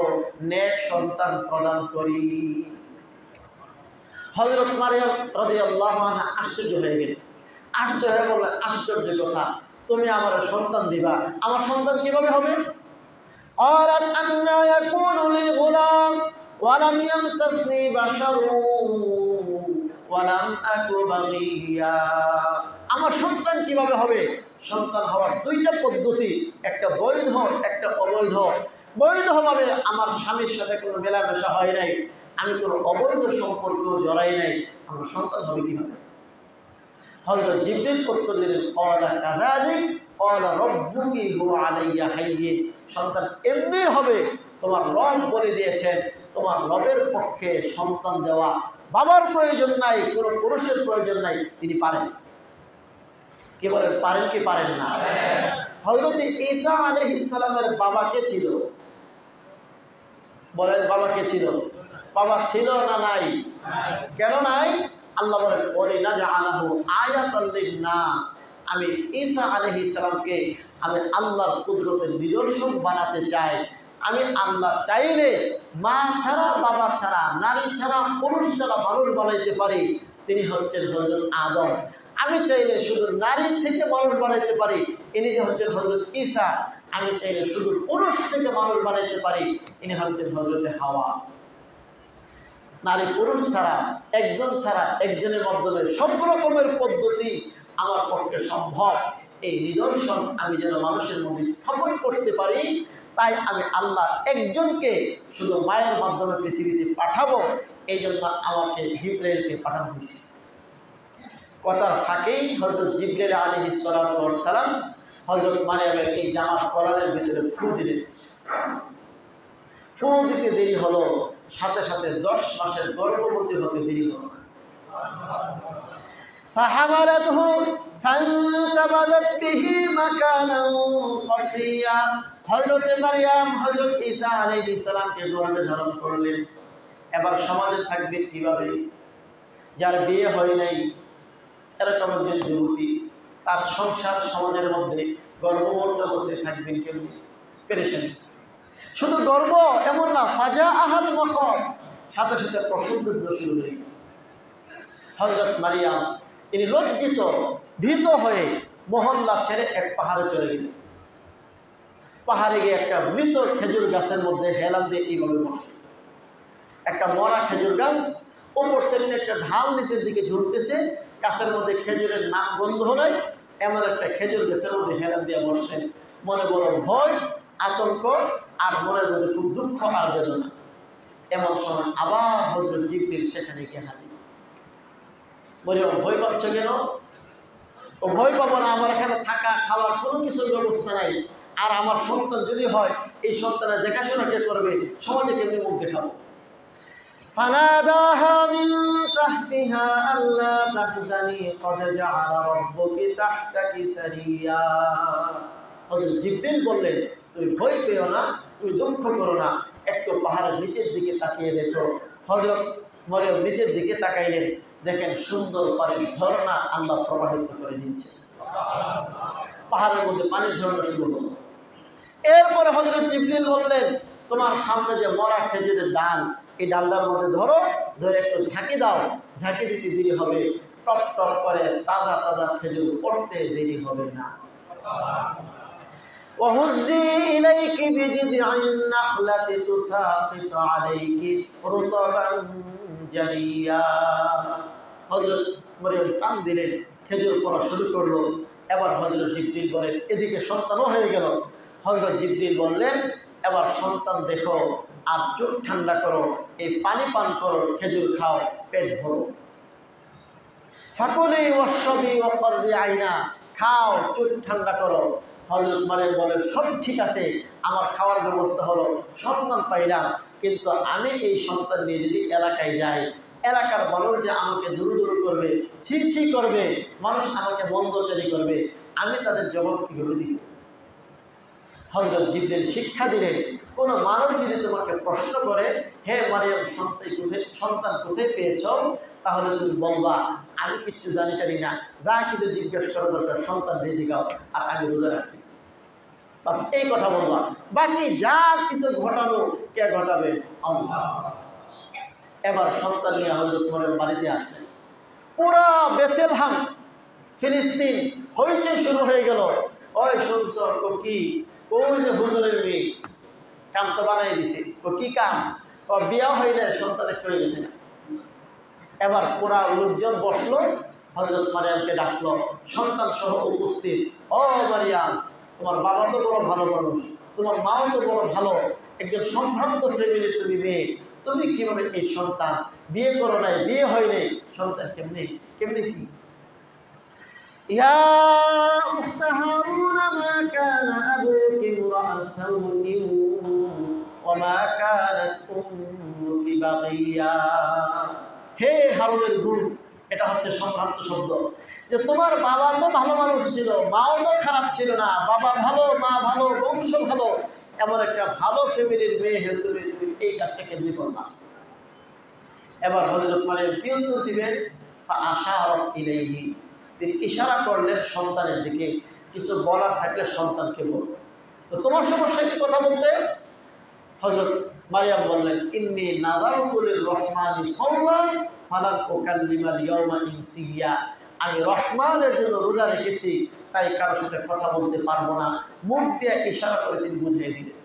নেক সন্তান প্রদান করি। হযরত মারিয়াম রাদিয়াল্লাহু আনহা আশ্চর্য হয়ে গেলেন। আশ্চর্য হয়ে বললেন, আশ্চর্য কথা, তুমি আমার সন্তান দিবা, আমার সন্তান কিভাবে হবে? قالت أنى يكون لي غلام ولم يمسسني بشر ولم أك بغيا। আমার সন্তান কিভাবে হবে? সন্তান হওয়ার দুইটা পদ্ধতি, একটা বৈধ, একটা অবৈধ। বৈধভাবে আমার স্বামীর সাথে কোনো মেলামেশা হয় নাই, আমি কোনো অবৈধ সম্পর্ক জড়াই নাই, আমার সন্তান হবে কিভাবে? হযরত জিবরিল উত্তর দিলেন, ক্বালা কাযালিক ক্বালা রাব্বুকি হুয়া আলাইয়া হাইয়্যিন। সন্তান এমনি হবে, তোমার রব বলে দিয়েছেন, তোমার রবের পক্ষে সন্তান দেওয়া বাবার প্রয়োজন নাই, কোনো পুরুষের প্রয়োজন নাই, তিনি পারেন। কি বলেন, পারেন কি পারেন না? হযরত ঈসা আলাইহিস সালামের বাবা কে ছিল? বলেন, বাবা কে ছিল? বাবা ছিল না নাই? কেন নাই? আল্লাহ বলেন, ওয়ালিনাজআলাহু আয়াতাল লিন-নাস, আমি ঈসা আলাইহিস সালামকে আমি আল্লাহর কুদরতের নিদর্শন বানাতে চাই। আমি আল্লাহ চাইলে মা ছাড়া, বাবা ছাড়া, নারী ছাড়া, পুরুষ ছাড়া মানুষ বানাইতে পারি, তিনি হচ্ছেন হযরত আদম। আমি চাইলে শুধু নারী থেকে মানুষ বানাইতে পারি, ইনি হচ্ছেন হযরত ঈসা। আমি চাইলে শুধু পুরুষ থেকে মানুষ বানাইতে পারি, ইনি হচ্ছেন হযরত হাওয়া। নারী পুরুষ ছাড়া, একজন ছাড়া একজনের মাধ্যমে সব রকমের পদ্ধতি আমার পক্ষে সম্ভব। এই নিদর্শন আমি যেন মানুষের মধ্যে স্থাপন করতে পারি, তাই আমি আল্লাহ একজনকে শুধু মায়ের মাধ্যমে পৃথিবীতে পাঠাবো, এই জন্য আমাকে জিবরাইলকে পাঠানো হয়েছে। কথার ফাঁকেই হযরত জিবরাইল আলাইহিস সালাতু ওয়াস সালাম হযরত মারইয়ামের এই জামার কলারের ভিতরে ফু দিলেন। ফু দিতে দেরি হলো, সাথে সাথে 10 মাসের গর্ভবতী হতে দেরি হলো। فحملته فانتبذت به مكانا قصيا হযরত মারইয়াম হযরত ঈসা আলাইহিস সালামকে গর্ভে ধারণ করলেন। এবার সমাজে থাকবে কিভাবে? যার বিয়ে হয় নাই, এরকম একজন যুবতী, তার সংসার সমাজের মধ্যে গর্ভবতী অবস্থায় থাকবেন কেমনি? পেরেশানি। শুধু গর্ব এমন না, ফাজা আহাল মখর, সাথে সাথে প্রসব যুদ্ধ শুরু হয়ে গেল। হযরত মারইয়াম তিনি লজ্জিত ভীত হয়ে মহল্লা ছেড়ে এক পাহাড়ে চলে গেলেন। পাহাড়ে গিয়ে একটা মৃত খেজুর গাছের মধ্যে হেলান দিয়ে এইভাবে বসে। একটা মরা খেজুর গাছ, ওপর থেকে একটা ঢাল নিচের দিকে ঝুলতেছে, গাছের মধ্যে খেজুরের নাম গন্ধ নয়, এমন একটা খেজুর গাছের মধ্যে হেলান দিয়ে বসছেন। মনে বড় ভয়, আতঙ্ক, আর মনের মধ্যে খুব দুঃখ আর বেদনা। এমন সময় আবার হযরত জিবরিল সেখানে গিয়ে হাজির। মারইয়াম, ভয় পাচ্ছ কেন? ও ভয় পাবো না, আমার এখানে থাকা খাওয়ার কোনো কিছুর ব্যবস্থা নাই, আর আমার সন্তান যদি হয়, এই সন্তানের দেখাশোনা কে করবে? সমাজে কেমনি মুখ দেখাবো? فناداها من تحتها ألا تحزني قد جعل ربك تحتك سريا হযরত জিবরিল বললেন, তুমি ভয় পেও না, তুমি দুঃখ করো না, একটু পাহাড়ের নিচের দিকে তাকিয়ে দেখো। হযরত মারইয়াম নিচের দিকে তাকাইলেন, দেখেন সুন্দর পানির ঝর্ণা আল্লাহ প্রবাহিত করে দিয়েছে। পাহাড়ের মধ্যে পানির ঝর্ণা শুরু হলো। এরপরে হযরত জিবরিল বললেন, তোমার সামনে যে মরা খেজুরের ডাল, এই ডালটার মধ্যে ধরো, ধরে একটু ঝাঁকি দাও, ঝাঁকি দিতে দেরি হবে, টপ টপ করে তাজা তাজা খেজুর পড়তে দেরি হবে না। وهزي إليك بجذع النخلة تساقط عليك رطبا جنيا হযরত মারইয়াম কান দিলেন, খেজুর পড়া শুরু করলো। এবার হযরত জিবরিল বলেন, এদিকে সন্তানও হয়ে গেল। হযরত জিবরিল বললেন, এবার সন্তান দেখো আর চোখ ঠান্ডা করো, এই পানি পান করো, খেজুর খাও, পেট ভরো। ফাকুলি ওয়াশরাবি ওয়াকররি আইনা, খাও, চোখ ঠান্ডা করো। হযরত মারইয়াম বলেন, সব ঠিক আছে, আমার খাওয়ার ব্যবস্থা হলো, সন্তান পাইলাম, কিন্তু আমি এই সন্তান নিয়ে যদি এলাকায় যাই, এলাকার মানুষ যে আমাকে দূর দূর করবে, ছি ছি করবে, মানুষ আমাকে মন্দচারী করবে, আমি তাদের জবাব কীভাবে দিব? হযরত জিবরিল শিক্ষা দিলেন, কোনো মানুষ যদি তোমাকে প্রশ্ন করে, হে মারইয়াম, সন্তান কোথায় পেয়েছ, তাহলে তুমি বলবা, আমি কিচ্ছু জানি না, যা কিছু জিজ্ঞেস করা দরকার, সন্তান রিজিক দাও আর আমি রোজা রাখছি, বাস এই কথা বলবা। বাকি যা কিছু ঘটানো কে ঘটাবে? আল্লাহ। এবার সন্তান নিয়ে হযরত মারইয়াম বাড়িতে আসলেন। পুরা বেথলেহেম ফিলিস্তিন হইচই শুরু হয়ে গেল। ওই শুনছ কি, ওই যে হুজুরের মেয়ে কাম তো বানাই দিছে, ও কি কাম? ও বিয়া হইলে সন্তান একটু হয়ে গেছে না। এবার পুরা লোকজন বসলো, হযরত মারইয়ামকে ডাকলো, সন্তান সহ উপস্থিত। ও মারইয়াম, তোমার বাবা তো বড় ভালো মানুষ, তোমার মাও তো বড় ভালো, একজন সম্ভ্রান্ত ফ্যামিলির তুমি মেয়ে, তুমি কিভাবে এই সন্তান বিয়ে করো নাই, বিয়ে হয় নাই, সন্তান কেমনি কি? ইয়া উখতা হারুন মা কানা আবুকি মুরাআ সাউইন ওয়া মা কানাত উম্মুকি বাগিয়া। হে হারুনের বোন, এটা হচ্ছে সম্ভ্রান্ত শব্দ, যে তোমার বাবা তো ভালো মানুষ ছিল, মাও তো খারাপ ছিল না, বাবা ভালো, মা ভালো, বংশ ভালো, এমন একটা ভালো ফ্যামিলির মেয়ে হয়ে তুমি এই কাজটা কেমনি করবা? এবার হযরত মারইয়াম কি উত্তর দিবেন? ফাআশারা ইলাইহি, তিনি ইশারা করলেন সন্তানের দিকে, কিছু বলার থাকলে সন্তানকে বল। তো তোমার সমস্যা কি কথা বলতে? হযরত মারইয়াম বললেন, ইন্নী নাযারতু লির-রহমানি সাওমান ফালান উকাল্লিমাল ইয়াওমা ইনসিয়া, আমি রহমানের জন্য রোজা রেখেছি, তাই কারোর সাথে কথা বলতে পারবো না। মুখ দিয়ে ইশারা করে তিনি বুঝিয়ে দিলেন।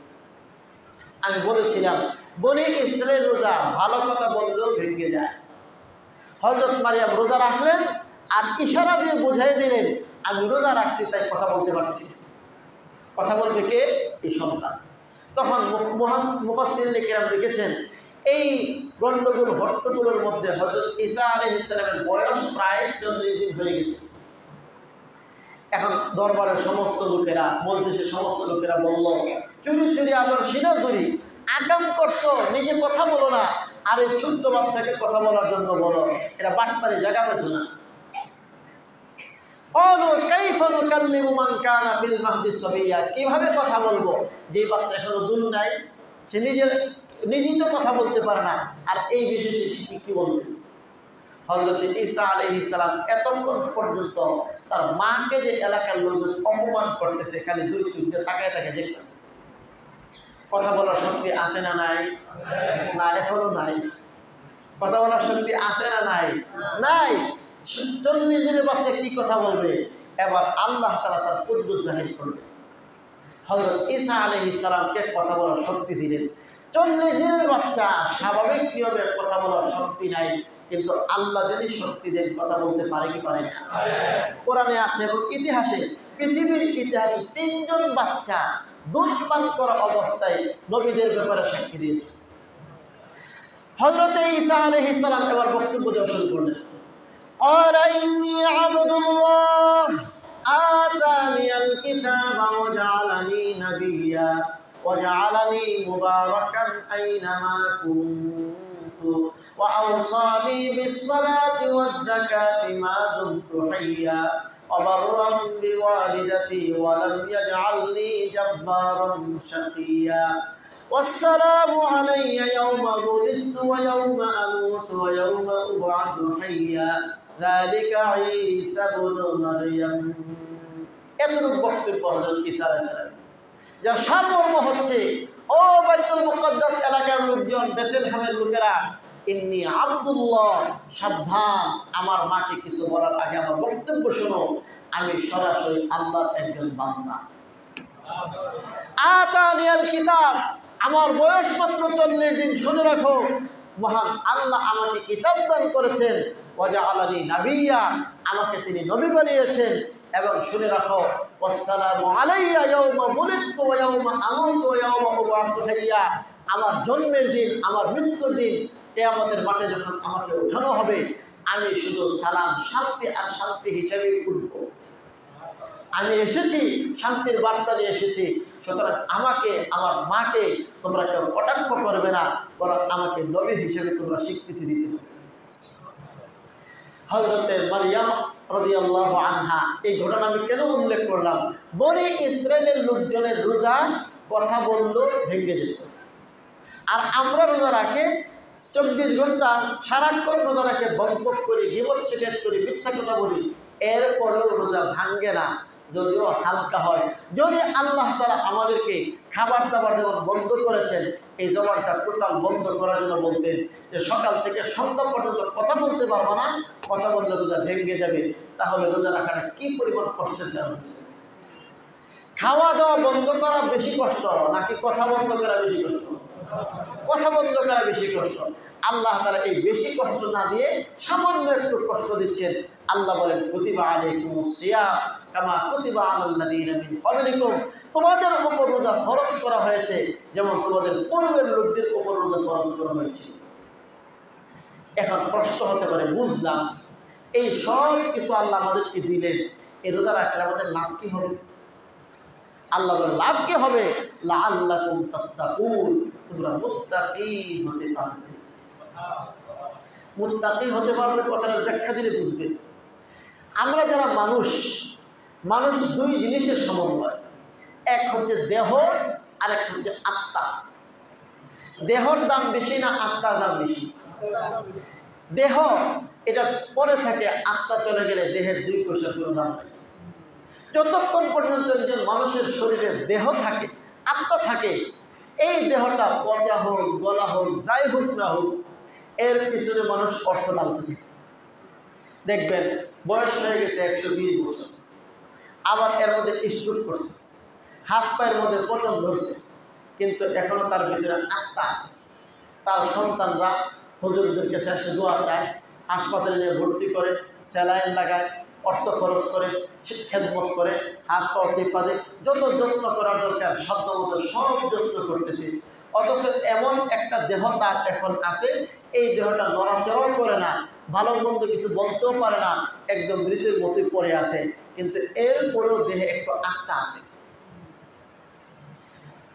আমি বলেছিলাম, বনি ইসরাইল রোজা ভালো কথা বললেও ভেঙে যায়। হযরত মারইয়াম রোজা রাখলেন আর ইশারা দিয়ে বুঝিয়ে দিলেন, আমি রোজা রাখছি, তাই কথা বলতে পারছি। কথা বলবে কে? এই সন্তান। তখন মুফাসসিরিনে কেরাম লিখেছেন, এই গন্ডগোল হট্টগোলের মধ্যে হযরত ঈসা আলাইহিস সালামের বয়স প্রায় 40 দিন হয়ে গেছে। এখন দরবারের সমস্ত লোকেরা, মজলিসের সমস্ত লোকেরা বলল, চুরি চুরি আবার সিনাজুরি, আকাম করছো, নিজে কথা বলো না, আর এই ছোট্ট বাচ্চাকে কথা বলার জন্য বলো, এটা বাটপারে জায়গা পেছো না। কিভাবে কথা বলবো যে বাচ্চা এখনো দুল নাই, সে নিজেই তো কথা বলতে পারে না, আর এই বিষয়ে সে কি বলবে? হযরত ঈসা আলাইহিস সালাম এতক্ষণ পর্যন্ত তার মাকে যে এলাকার লোকজন অপমান করতেছে, খালি দুই চোখ দিয়ে তাকায় তাকায় দেখতেছে। কথা বলার শক্তি আছে না নাই? না, এখনো নাই। কথা বলার শক্তি আছে না নাই? নাই। 40 দিনের বাচ্চা কি কথা বলবে? এবার আল্লাহ তাআলা তার কুদরত জাহির করবে। হযরত ঈসা আলাইহিস সালামকে কথা বলার শক্তি দিলেন। 40 দিনের বাচ্চা, স্বাভাবিক নিয়মে কথা বলার শক্তি নাই, কিন্তু আল্লাহ যদি শক্তি দেন কথা বলতে পারে কি পারে না? কোরআনে আছে এবং ইতিহাসে, পৃথিবীর ইতিহাসে 3 জন বাচ্চা দুধ পান করা অবস্থায় নবীদের ব্যাপারে সাক্ষী দিয়েছে। হযরত ঈসা আলাইহিস সালাম এবার বক্তব্য দেওয়া শুরু করলেন। قال إني عبد الله آتاني الكتاب وجعلني نبيا وجعلني مباركا أينما كنت وأوصاني بالصلاة والزكاة ما دمت حيا وبرا بوالدتي ولم يجعلني جبارا شقيا والسلام علي يوم ولدت ويوم أموت ويوم أبعث حيا ذلك عيسى ابن مريم। এতটুকু বক্তব্য হযরত ঈসা আলাইহিস সালাম, যার সারমর্ম হচ্ছে, ও বাইতুল মুকদ্দাস এলাকার লোকজন, বেথলেহেমের লোকেরা, ইন্নী আব্দুল্লাহ, সাবধান, আমার মাকে কিছু বলার আগে আমার বক্তব্য শোনো, আমি সরাসরি আল্লাহর একজন বান্দা। আতানিয়াল কিতাব, আমার বয়স মাত্র 40 দিন, শুনে রাখো, মহান আল্লাহ আমাকে কিতাব দান করেছেন। ওয়াজআলানি নাবিয়্যা, আমাকে তিনি নবী বানিয়েছেন। এবং শুনে রাখো, ওয়াসসালামু আলাইয়া ইয়াওমা বুলিদতু ওয়া ইয়াওমা আমুতু ওয়া ইয়াওমা উবআসু হাইয়্যা, আমার জন্মের দিন, আমার মৃত্যুর দিন, কিয়ামতের মাঠে যখন আমাকে উঠানো হবে, আমি শুধু সালাম, শান্তি আর শান্তি হিসেবে উঠব। আমি এসেছি শান্তির বার্তা নিয়ে এসেছি, সুতরাং আমাকে, আমার মাকে তোমরা কেউ কটাক্ষ করবে না, বরং আমাকে নবী হিসেবে তোমরা স্বীকৃতি দিতে হবে। হযরতে মারইয়াম রাদিয়াল্লাহু আনহা, এই ঘটনা আমি কেন উল্লেখ করলাম? বনি ইসরায়েলের লোকজনের রোজা কথা বললো ভেঙে যেত, আর আমরা রোজা রাখে 24 ঘন্টা সারাক্ষণ রোজা রাখে, বকবক করি, গীবত শিকায়ত করি, মিথ্যা কথা বলি, এরপরেও রোজা ভাঙ্গে না, যদিও হালকা হয়। যদি আল্লাহ তাআলা আমাদেরকে খাবার দাবার যেমন বন্ধ করেছেন, এই জবানটা টোটাল বন্ধ করার জন্য বলতেন যে সকাল থেকে সন্ধ্যা পর্যন্ত কথা বলতে পারবো না, কথা বললে রোজা ভেঙে যাবে, তাহলে রোজা রাখাটা কি পরিমাণ কষ্টের কারণ? খাওয়া দাওয়া বন্ধ করা বেশি কষ্ট নাকি কথা বন্ধ করা বেশি কষ্ট? কথা বন্ধ করা বেশি কষ্ট। আল্লাহ তাআলা এই বেশি কষ্ট না দিয়ে সামান্য একটু কষ্ট দিচ্ছেন। আল্লাহ বলেন, কুতিবা আলাইকুমুস সিয়াম কামা কুতিবা আলাল্লাযীনা মিন ক্বাবলিকুম, তোমাদের উপর রোজা ফরজ করা হয়েছে যেমন তোমাদের পূর্বের লোকদের উপর রোজা ফরজ করা হয়েছে। এখন প্রশ্ন হতে পারে, বুঝলাম, এই সব কিছু আল্লাহ আমাদেরকে দিলেন, এই রোজা রাখলে আমাদের লাভ কি হবে? আল্লাহ বলেন, লাভ কি হবে? লাআল্লাকুম তাত্তাকুন, তোমরা মুত্তাকি হতে পারবে। মুত্তাকি হতে পারবে কথাটার ব্যাখ্যা দিলে বুঝবে। আমরা যারা মানুষ, মানুষ দুই জিনিসের সমন্বয়, এক হচ্ছে দেহ আর এক হচ্ছে আত্মা। দেহর দাম বেশি না আত্মার দাম বেশি? দেহ এটা পরে থাকে, আত্মা চলে গেলে দেহের 2 পয়সা কোনো দাম নেই। যতক্ষণ পর্যন্ত একজন মানুষের শরীরে দেহ থাকে, আত্মা থাকে, এই দেহটা পচা হোক, গলা হোক, যাই হোক না হোক, এর পিছনে মানুষ অর্থ ডালতে থাকে। দেখবেন বয়স হয়ে গেছে 120 বছর, আবার এর মধ্যে স্ট্রোক করছে, হাত পায়ের মধ্যে পচন ধরছে, কিন্তু এখনো তার ভিতরে আত্মা আছে। তার সন্তানরা হুজুরদের কাছে এসে দোয়া চায়, হাসপাতালে নিয়ে ভর্তি করে, স্যালাইন লাগায়, অর্থ খরচ করে, খেদমত করে, হাত পা টিপা দেয়, যত যত্ন করার দরকার সাধ্যমতো সব যত্ন করতেছি। অথচ এমন একটা দেহ তার এখন আছে, এই দেহটা নড়াচড়াও করে না, ভালো মন্দ কিছু বলতেও পারে না, একদম মৃতের মতোই পড়ে আছে, কিন্তু এরপরেও দেহে একটু আত্মা আছে।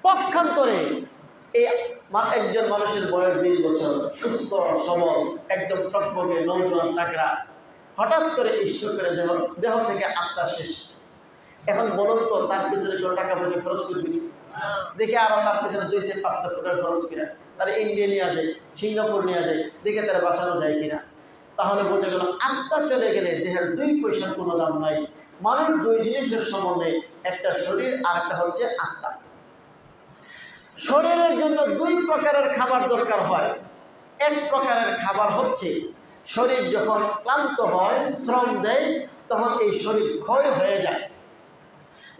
পক্ষান্তরে এই একজন মানুষের বয়স 20 বছর, সুস্থ সবল, একদম টকবগে নৌজওয়ান তাকড়া, হঠাৎ করে স্ট্রোক করে দেহ থেকে আত্মা শেষ। এখন বলুন তো, তার পিছনে কেউ টাকা পয়সা খরচ করবি? দেখে আরো তার পিছনে 2-5 লাখ টাকা খরচ কিনা, তারা ইন্ডিয়া নিয়ে যায়, সিঙ্গাপুর নিয়ে যায়, দেখে তারা বাঁচানো যায় কিনা। তাহলে বোঝা গেল আত্মা চলে গেলে দেহের 2 পয়সার কোনো দাম নাই। মানুষ 2 জিনিসের সমন্বয়ে, একটা শরীর আর একটা হচ্ছে আত্মা। শরীরের জন্য 2 প্রকারের খাবার দরকার হয়। এক প্রকারের খাবার হচ্ছে শরীর যখন ক্লান্ত হয়, শ্রম দেয়, তখন এই শরীর ক্ষয় হয়ে যায়।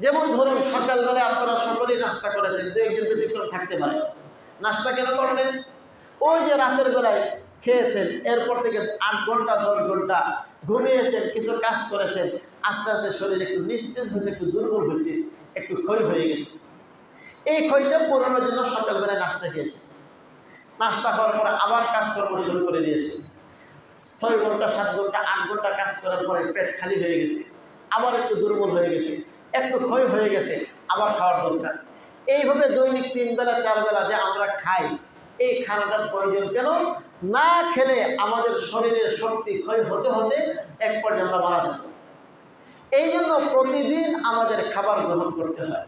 যেমন ধরুন সকালবেলায় আপনারা সকলেই নাস্তা করেছেন, 2-1 জন ব্যতিক্রম থাকতে পারে। নাস্তা কেন করলেন? ওই যে রাতের বেলায় খেয়েছেন, এরপর থেকে 8 ঘন্টা 10 ঘন্টা ঘুমিয়েছেন, কিছু কাজ করেছেন, আস্তে আস্তে শরীর একটু নিস্তেজ হয়েছে, একটু দুর্বল হয়েছে, একটু ক্ষয় হয়ে গেছে। এই ক্ষয়টা পূরণের জন্য সকালবেলায় নাস্তা খেয়েছে। নাস্তা হওয়ার পরে আবার কাজকর্ম শুরু করে দিয়েছে। 6 ঘন্টা 7 ঘন্টা 8 ঘন্টা কাজ করার পরে পেট খালি হয়ে গেছে, আবার একটু দুর্বল হয়ে গেছে, একটু ক্ষয় হয়ে গেছে, আবার খাওয়ার দরকার। এইভাবে দৈনিক 3 বেলা 4 বেলা যে আমরা খাই, এই খানাটার প্রয়োজন কেন? না খেলে আমাদের শরীরের শক্তি ক্ষয় হতে হতে এক পর্যায়ে আমরা মারা যাব। এই জন্য প্রতিদিন আমাদের খাবার গ্রহণ করতে হয়।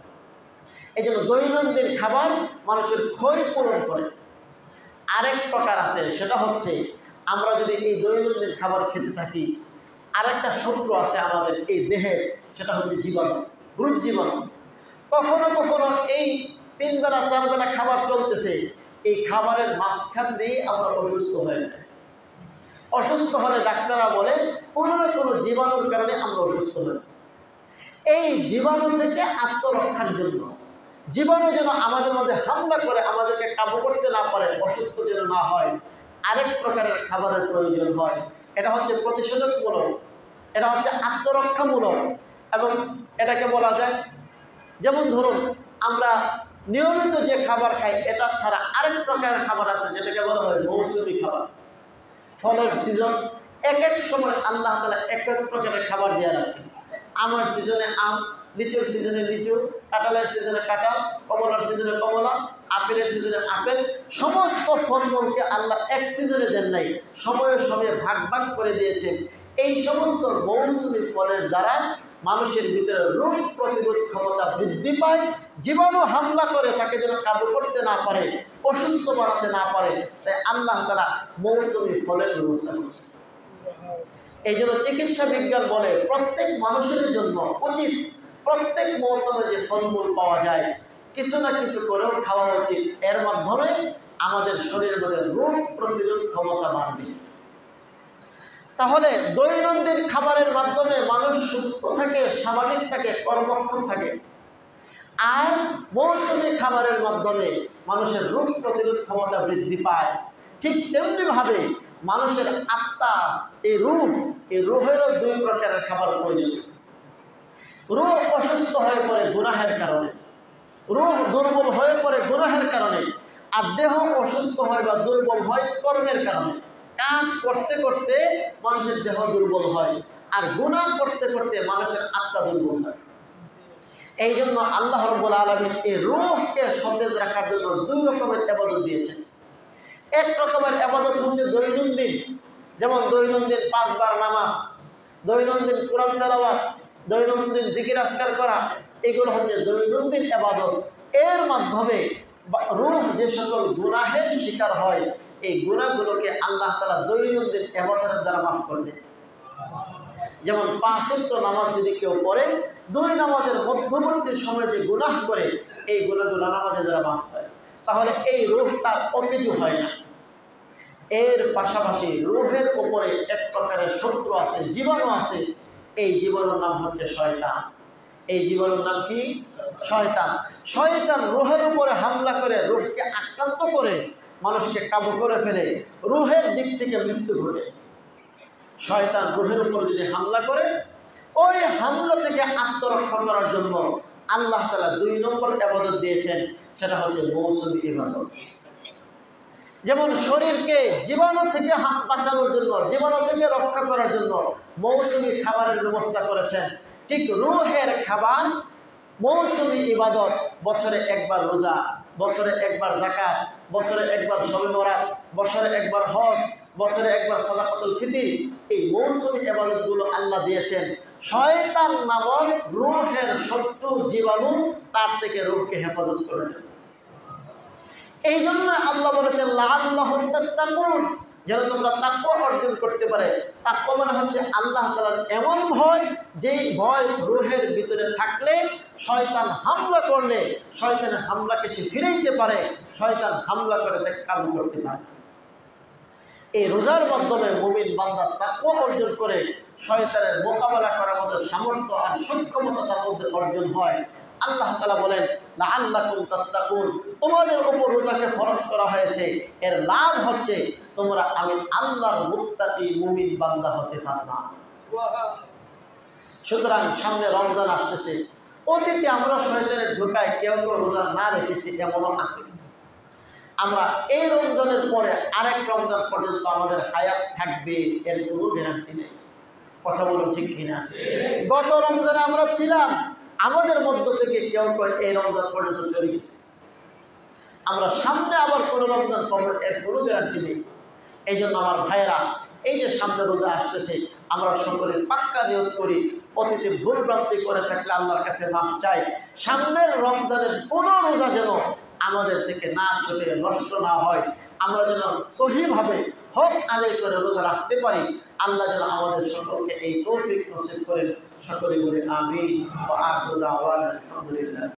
এই জন্য দৈনন্দিন খাবার মানুষের ক্ষয় পূরণ করে। আরেক প্রকার আছে, সেটা হচ্ছে আমরা যদি এই দৈনন্দিন খাবার খেতে থাকি, আরেকটা শত্রু আছে আমাদের এই দেহের, সেটা হচ্ছে জীবাণু, রোগ জীবাণু। কখনো কখনো এই 3 বেলা 4 বেলা খাবার চলতেছে, এই খাবারের মাঝখান দিয়ে আমরা অসুস্থ হয়ে যাই। অসুস্থ হলে ডাক্তাররা বলে কোনো না কোনো জীবাণুর কারণে আমরা অসুস্থ হই। এই জীবাণু থেকে আত্মরক্ষার জন্য, জীবাণু যেন আমাদের মধ্যে হামলা করে আমাদেরকে কাবু করতে না পারে, অসুস্থ যেন না হয়, আরেক প্রকারের খাবারের প্রয়োজন হয়। এটা হচ্ছে প্রতিষেধকমূলক, এটা হচ্ছে আত্মরক্ষামূলক, এবং এটাকে বলা যায়, যেমন ধরুন আমরা নিয়মিত যে খাবার খাই, এটা ছাড়া আরেক প্রকারের খাবার আছে যেটাকে বলা হয় মৌসুমি খাবার। ফলের সিজন, এক এক সময় আল্লাহ তাআলা এক এক প্রকারের খাবার দেওয়া আছে। আমের সিজনে আম, লিচুর সিজনে লিচু, কাঁঠালের সিজনে কাঁঠাল, কমলার সিজনে কমলা, আপেলের সিজনে আপেল। সমস্ত ফলমূলকে আল্লাহ এক সিজনে দেন নাই, সময়ে সময়ে ভাগ ভাগ করে দিয়েছেন। এই সমস্ত মৌসুমি ফলের দ্বারা মানুষের ভিতরে রোগ প্রতিরোধ ক্ষমতা বৃদ্ধি পায়, জীবাণু হামলা করে তাকে যেন কাবু করতে না পারে, অসুস্থ বানাতে না পারে, তাই আল্লাহ তাআলা মৌসুমি ফলের ব্যবস্থা করছে। এই জন্য চিকিৎসা বিজ্ঞান বলে প্রত্যেক মানুষের জন্য উচিত প্রত্যেক মৌসুমে যে ফলমূল পাওয়া যায় কিছু না কিছু করেও খাওয়া উচিত। এর মাধ্যমে আমাদের শরীরের মধ্যে রোগ প্রতিরোধ ক্ষমতা বাড়বে। তাহলে দৈনন্দিন খাবারের মাধ্যমে মানুষ সুস্থ থাকে, স্বাভাবিক থাকে, কর্মক্ষম থাকে। আর মৌসুমী খাবারের মাধ্যমে মানুষের রোগ প্রতিরোধ ক্ষমতা বৃদ্ধি পায়। ঠিক তেমনিভাবে মানুষের আত্মা, এই রূহেরও 2 প্রকারের খাবার প্রয়োজন। রূহ অসুস্থ হয়ে পড়ে গুনাহের কারণে, রূহ দুর্বল হয়ে পড়ে গুনাহের কারণে, আর দেহ অসুস্থ হয় বা দুর্বল হয় কর্মের কারণে। কাজ করতে করতে মানুষের দেহ দুর্বল হয়, আর গুনাহ করতে করতে মানুষের আত্মা দুর্বল হয়। এই জন্য আল্লাহ রাব্বুল আলামিন এই রূহকে সতেজ রাখার জন্য 2 রকমের ইবাদত দিয়েছেন। এক রকমের ইবাদত হচ্ছে দৈনন্দিন, যেমন দৈনন্দিন 5 বার নামাজ, দৈনন্দিন কোরআন তেলাওয়াত, দৈনন্দিন জিকির আজকার করা, এগুলো হচ্ছে দৈনন্দিন ইবাদত। এর মাধ্যমে রূহ যে সকল গুনাহের শিকার হয়, এই গুনাহগুলোকে আল্লাহ তাআলা দৈনন্দিন ইবাদতের দ্বারা মাফ করে দেন। যেমন 5 ওয়াক্ত নামাজ যদি কেউ পড়ে, 2 নামাজের মধ্যবর্তী সময়ে যে গুনাহ করে, এই গুনাহগুলো নামাজের দ্বারা মাফ হয়। তাহলে এই রূহটা অকেজু হয় না। এর পাশাপাশি রূহের উপরে এক প্রকারের শত্রু আছে, জীবাণু আছে। এই জীবাণুর নাম হচ্ছে শয়তান। এই জীবাণুর নাম কি? শয়তান। শয়তান রূহের উপরে হামলা করে, রূহকে আক্রান্ত করে, মানুষকে কাবু করে ফেলে, রূহের দিক থেকে মৃত্যু ঘটে। শয়তান রূহের উপর যদি হামলা করে, ওই হামলা থেকে আত্মরক্ষা করার জন্য আল্লাহ তাআলা 2 নম্বর ইবাদত দিয়েছেন, সেটা হচ্ছে মৌসুমী ইবাদত। যেমন শরীরকে জীবাণু থেকে বাঁচানোর জন্য, জীবাণু থেকে রক্ষা করার জন্য মৌসুমী খাবারের ব্যবস্থা করেছেন, ঠিক রূহের খাবার মৌসুমী ইবাদত, বছরে একবার রোজা, বছরে একবার যাকাত, বছরে একবার শবে বরাত, বছরে একবার হজ, বছরে একবার সাদাকাতুল ফিতর, এই মৌসুমী ইবাদতগুলো আল্লাহ দিয়েছেন শয়তান নামক রূহের শত্রু জীবাণু তার থেকে রূহকে হেফাজত করে দেন। এই জন্য আল্লাহ বলেছেন লাআল্লাহুম তাত্তাকুন, যেন তোমরা তাকওয়া অর্জন করতে পারে। তাকওয়া মানে হচ্ছে আল্লাহ তাআলার এমন ভয়, যেই ভয় রূহের ভিতরে থাকলে শয়তান হামলা করলে শয়তানের হামলাকে সে ফিরাইতে পারে, শয়তান হামলা করে তাকে কাবু করতে পারে। এই রোজার মাধ্যমে মুমিন বান্দা তাকওয়া অর্জন করে শয়তানের মোকাবেলা করার মতো সামর্থ্য আর সক্ষমতা তার মধ্যে অর্জন হয়। আল্লাহ তাআলা বলেন লাআল্লাকুম তাত্তাকুন, তোমাদের উপর রোজাকে ফরজ করা হয়েছে, এর লাভ হচ্ছে তোমরা আমি আল্লাহর মুত্তাকি মুমিন বান্দা হতে পারবা। সুতরাং সামনে রমজান আসতেছে, অতীতে আমরা শয়তানের ধোঁকায় কেউ কেউ রোজা না রেখেছি এমনও আছে। আমরা এই রমজানের পরে আরেক রমজান পর্যন্ত আমাদের হায়াত থাকবে এর কোনো গ্যারান্টি নেই। কথা বলুন ঠিক কিনা? গত রমজানে আমরা ছিলাম, আমাদের মধ্য থেকে কেউ কেউ এই রমজান পর্যন্ত চলে গেছে, আমরা সামনে আবার কোনো রমজান পাবো এর কোনো গ্যারান্টি নেই। এই জন্য আমার ভাইয়েরা, এই যে সামনে রোজা আসতেছে, আমরা সকলে পাক্কা নিয়ত করি, অতীতে ভুল ভ্রান্তি করে থাকলে আল্লাহর কাছে মাফ চাই। সামনের রমজানের কোনো রোজা যেন আমাদের থেকে না ছুটে নষ্ট না হয়, আমরা যেন সহিভাবে হক আদায় করে রোজা রাখতে পারি। আল্লাহ যেন আমাদের সকলকে এই তৌফিক নসিব করেন। সকলে বলে আমিন। ওয়া আখিরু দাওয়ানা আলহামদুলিল্লাহ।